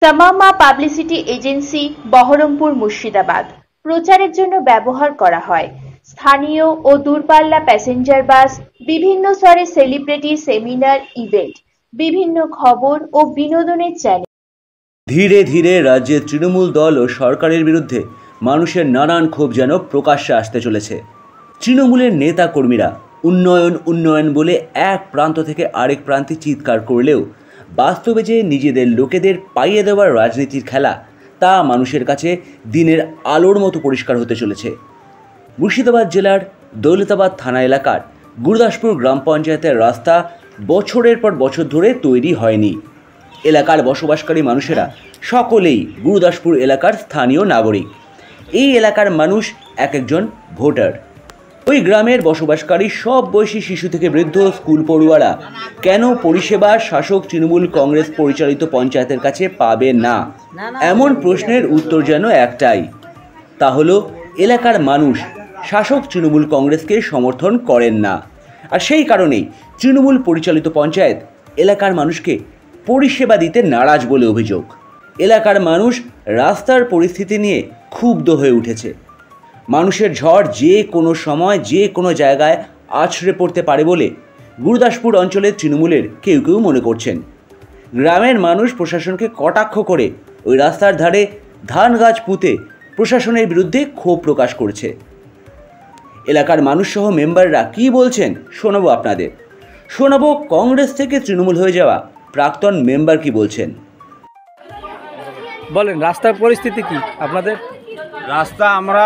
তামামা publicity agency, Baharampur, Murshidabad প্রচারের জন্য ব্যবহার করা হয়। স্থানীয় ও দূরপাল্লা প্যাসেঞ্জার বাস, বিভিন্ন স্তরের সেলিব্রিটি, সেমিনার, ইভেন্ট, বিভিন্ন খবর ও বিনোদনের চ্যানেল। ধীরে ধীরে রাজ্যের তৃণমূল দল ও সরকারের বিরুদ্ধে মানুষের নানান ক্ষোভ যেন প্রকাশ্যে আসতে চলেছে। তৃণমূলের নেতা কর্মীরা উন্নয়ন উন্নয়ন বলে এক প্রান্ত থেকে আরেক প্রান্তে চিৎকার করলেও বাস্তবে যে নিজেদের লোকেদের পাইয়ে দেওয়ার রাজনীতির খেলা, তা মানুষের কাছে দিনের আলোর মতো পরিষ্কার হতে চলেছে। মুর্শিদাবাদ জেলার দৌলতাবাদ থানা এলাকার গুরুদাসপুর গ্রাম পঞ্চায়েতের রাস্তা বছরের পর বছর ধরে তৈরি হয়নি। এলাকার বসবাসকারী মানুষেরা সকলেই গুরুদাসপুর এলাকার স্থানীয় নাগরিক। এই এলাকার মানুষ এক একজন ভোটার। ওই গ্রামের বসবাসকারী সব বয়সী শিশু থেকে বৃদ্ধ, স্কুল পড়ুয়ারা কেন পরিষেবা শাসক তৃণমূল কংগ্রেস পরিচালিত পঞ্চায়েতের কাছে পাবে না, এমন প্রশ্নের উত্তর যেন একটাই, তা হলো এলাকার মানুষ শাসক তৃণমূল কংগ্রেসকে সমর্থন করেন না। আর সেই কারণেই তৃণমূল পরিচালিত পঞ্চায়েত এলাকার মানুষকে পরিষেবা দিতে নারাজ বলে অভিযোগ। এলাকার মানুষ রাস্তার পরিস্থিতি নিয়ে ক্ষুব্ধ হয়ে উঠেছে। মানুষের ঝড় যে কোনো সময় যে কোনো জায়গায় আছড়ে পড়তে পারে বলে গুরুদাসপুর অঞ্চলের তৃণমূলের কেউ কেউ মনে করছেন। গ্রামের মানুষ প্রশাসনকে কটাক্ষ করে ওই রাস্তার ধারে ধান গাছ পুঁতে প্রশাসনের বিরুদ্ধে ক্ষোভ প্রকাশ করছে। এলাকার মানুষসহ মেম্বাররা কী বলছেন শোনাবো আপনাদের। শোনাবো কংগ্রেস থেকে তৃণমূল হয়ে যাওয়া প্রাক্তন মেম্বার কি বলছেন। বলেন, রাস্তার পরিস্থিতি কি আপনাদের? রাস্তা আমরা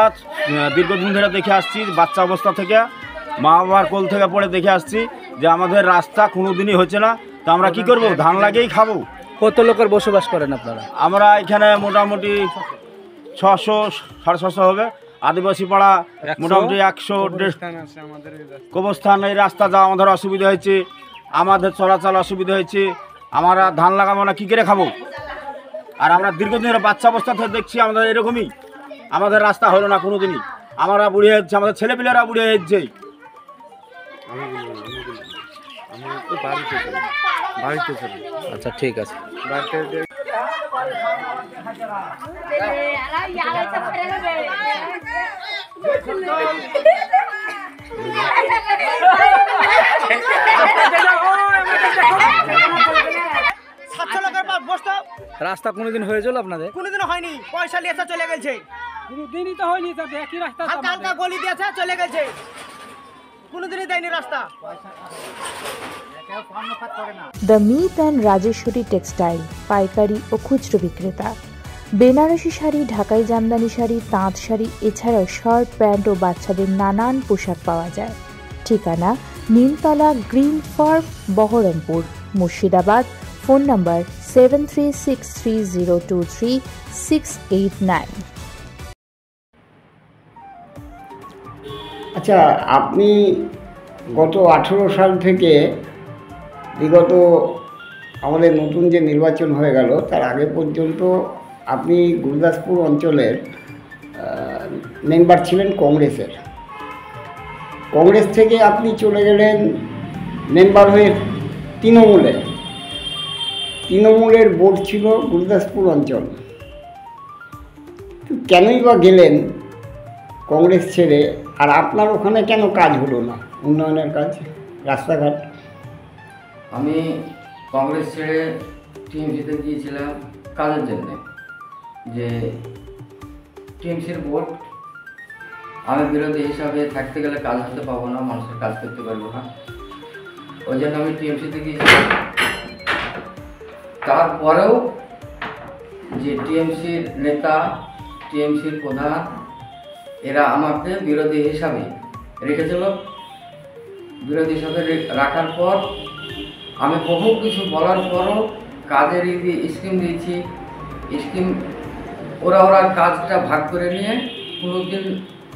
দীর্ঘদিন ধরে দেখে আসছি, বাচ্চা অবস্থা থেকে, মা বাবার কোল থেকে পড়ে দেখে আসছি যে আমাদের রাস্তা কোনো দিনই হচ্ছে না। তো আমরা কি করব? ধান লাগিয়েই খাবো। কত লোকের বসবাস করেন আপনারা? আমরা এখানে মোটামুটি 600-650 হবে। আদিবাসী পাড়া মোটামুটি 100-150 কবরস্থান। এই রাস্তা যাওয়া আমাদের অসুবিধা হয়েছে, আমাদের চলাচল অসুবিধা হয়েছে। আমরা ধান লাগাবো না, কী করে খাবো? আর আমরা দীর্ঘদিনের বাচ্চা অবস্থা থেকে দেখছি আমাদের এরকমই, আমাদের রাস্তা হলো না কোনো দিনই। আমরা বুড়িয়ে যাচ্ছি, আমাদের ছেলেপিলেরা বুড়িয়ে যাচ্ছে। আচ্ছা, ঠিক আছে। রাস্তা কোনোদিন হয়েছিল আপনাদের? কোনোদিন হয়নি, পয়সা নিয়ে চলে গেছে। কোনোদিনই তো হয়নি, তো একই রাস্তা হালকা হালকা গলি দিয়েছে, চলে গেছে। কোনোদিনই দেয়নি রাস্তা। দ্য মিত অ্যান্ড রাজেশ্বরী টেক্সটাইল, পাইকারি ও খুচরো বিক্রেতা। বেনারসি শাড়ি, ঢাকাই জামদানি শাড়ি, তাঁত শাড়ি, এছাড়াও শার্ট, প্যান্ট ও বাচ্চাদের নানান পোশাক পাওয়া যায়। ঠিকানা Nimtala green farm, Baharampur, Murshidabad. Phone number 7363023689। আচ্ছা, আপনি গত 18 সাল থেকে বিগত আমাদের নতুন যে নির্বাচন হয়ে গেল তার আগে পর্যন্ত আপনি গুরুদাসপুর অঞ্চলের মেম্বার ছিলেন কংগ্রেসের। কংগ্রেস থেকে আপনি চলে গেলেন মেম্বার হয়ে তৃণমূলের বোর্ড ছিল গুরুদাসপুর অঞ্চল। কেনই বা গেলেন কংগ্রেস ছেড়ে? আর আপনার ওখানে কেন কাজ হলো না, উন্নয়নের কাজ, রাস্তাঘাট? আমি কংগ্রেস ছেড়ে টিএমসিতে গিয়েছিলাম কাজের জন্যে। যে টিএমসির ভোট, আমি বিরোধী হিসাবে থাকতে গেলে কাজ হতে পাবো না, মানুষের কাজ করতে পারবো না, ওই জন্য আমি টিএমসিতে গিয়েছিলাম। তারপরেও যে টিএমসির নেতা, টিএমসির প্রধান, এরা আমাকে বিরোধী হিসাবে রেখেছিল। বিরোধী হিসাবে রাখার পর আমি বহু কিছু বলার পরও কাজের স্কিম দিয়েছি। স্কিম ওরা কাজটা ভাগ করে নিয়ে কোনো দিন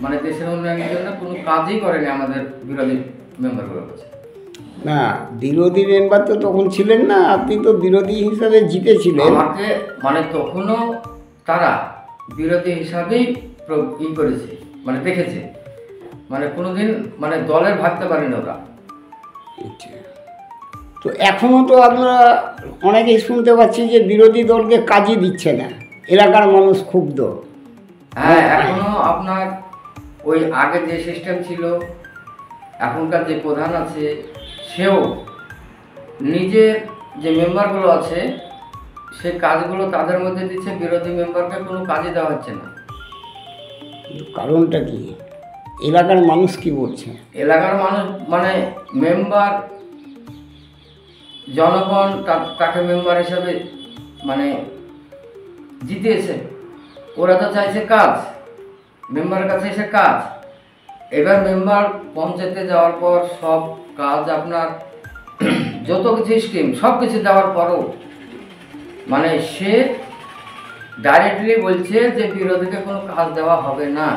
মানে দেশের উন্নয়নের জন্য কোনো কাজই করেনি আমাদের বিরোধী মেম্বারগুলোর কাছে। না, বিরোধী মেম্বার তো তখন ছিলেন না, আপনি তো বিরোধী হিসাবে জিতেছিলেন। আমাকে মানে তখনও তারা বিরোধী হিসাবেই করেছে, মানে দেখেছে, মানে কোনোদিন মানে দলের ভাবতে পারেনি ওরা। তো এখনও তো আমরা অনেকেই শুনতে পাচ্ছি যে বিরোধী দলকে কাজই দিচ্ছে না, এলাকার মানুষ ক্ষুব্ধ। হ্যাঁ, এখনো আপনার ওই আগে যে সিস্টেম ছিল, এখনকার যে প্রধান আছে সেও নিজের যে মেম্বারগুলো আছে সে কাজগুলো তাদের মধ্যে দিচ্ছে, বিরোধী মেম্বারকে কোনো কাজই দেওয়া হচ্ছে না। কারণটা কি? এলাকার মানুষ কি বলছে? এলাকার মানুষ মানে মেম্বার, জনগণ তাকে মেম্বার হিসাবে মানে জিতিয়েছে, ওরা তো চাইছে কাজ, মেম্বারের কাছে এসে কাজ। এবার মেম্বার পঞ্চায়েতে যাওয়ার পর সব কাজ আপনার যত কিছু স্কিম সব কিছু দেওয়ার পরও মানে সে ডাইরেক্টলি বলছে যে বিরোধীকে কোনো কাজ দেওয়া হবে না।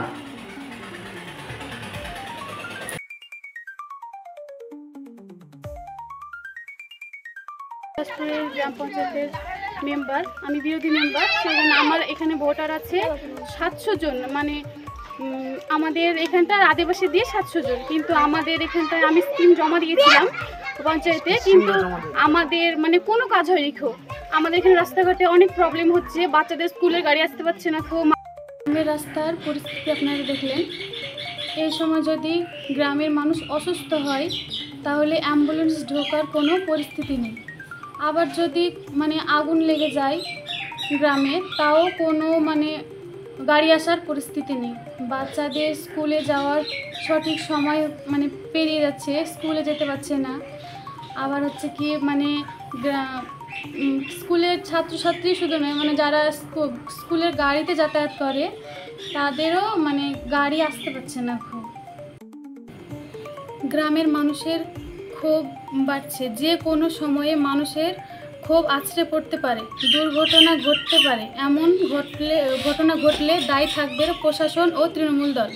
গ্রাম পঞ্চায়েতের মেম্বার, আমি বিরোধী মেম্বার, সেজন্য আমার এখানে ভোটার আছে 700 জন, মানে আমাদের এখানটার আদিবাসী দিয়ে 700 জন, কিন্তু আমাদের এখানটায় আমি স্কিম জমা দিয়েছিলাম পঞ্চায়েতে, কিন্তু আমাদের মানে কোনো কাজ হয়নি। খুব আমাদের এখানে রাস্তাঘাটে অনেক প্রবলেম হচ্ছে, বাচ্চাদের স্কুলের গাড়ি আসতে পারছে না। খুব গ্রামের রাস্তার পরিস্থিতি আপনারা দেখলেন। এই সময় যদি গ্রামের মানুষ অসুস্থ হয় তাহলে অ্যাম্বুলেন্স ঢোকার কোনো পরিস্থিতি নেই। আবার যদি মানে আগুন লেগে যায় গ্রামে, তাও কোনো মানে গাড়ি আসার পরিস্থিতি নেই। বাচ্চাদের স্কুলে যাওয়ার সঠিক সময় মানে পেরিয়ে যাচ্ছে, স্কুলে যেতে পারছে না। আবার হচ্ছে কি মানে স্কুলের ছাত্রছাত্রী শুধু নয়, মানে যারা স্কুলের গাড়িতে যাতায়াত করে তাদেরও মানে গাড়ি আসতে পারছে না। খুব গ্রামের মানুষের ক্ষোভ বাড়ছে, যে কোনো সময়ে মানুষের ক্ষোভ আছড়ে পড়তে পারে, দুর্ঘটনা ঘটতে পারে। এমন ঘটনা ঘটলে দায়ী থাকবে প্রশাসন ও তৃণমূল দল।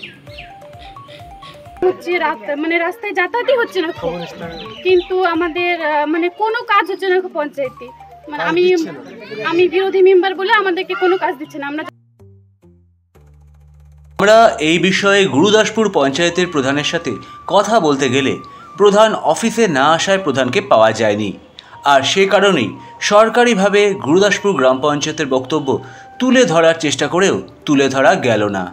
হচ্ছে মানে রাস্তায় যাতায়াতই হচ্ছে না খুব, কিন্তু আমাদের মানে কোনো কাজ হচ্ছে না পঞ্চায়েতে। মানে আমি বিরোধী মেম্বার বলে আমাদেরকে কোনো কাজ দিচ্ছে না। আমরা এই বিষয়ে গুরুদাসপুর পঞ্চায়েতের প্রধানের সাথে কথা বলতে গেলে প্রধান অফিসে না আসায় প্রধানকে পাওয়া যায়নি, আর সে কারণেই সরকারিভাবে গুরুদাসপুর গ্রাম পঞ্চায়েতের বক্তব্য তুলে ধরার চেষ্টা করেও তুলে ধরা গেল না।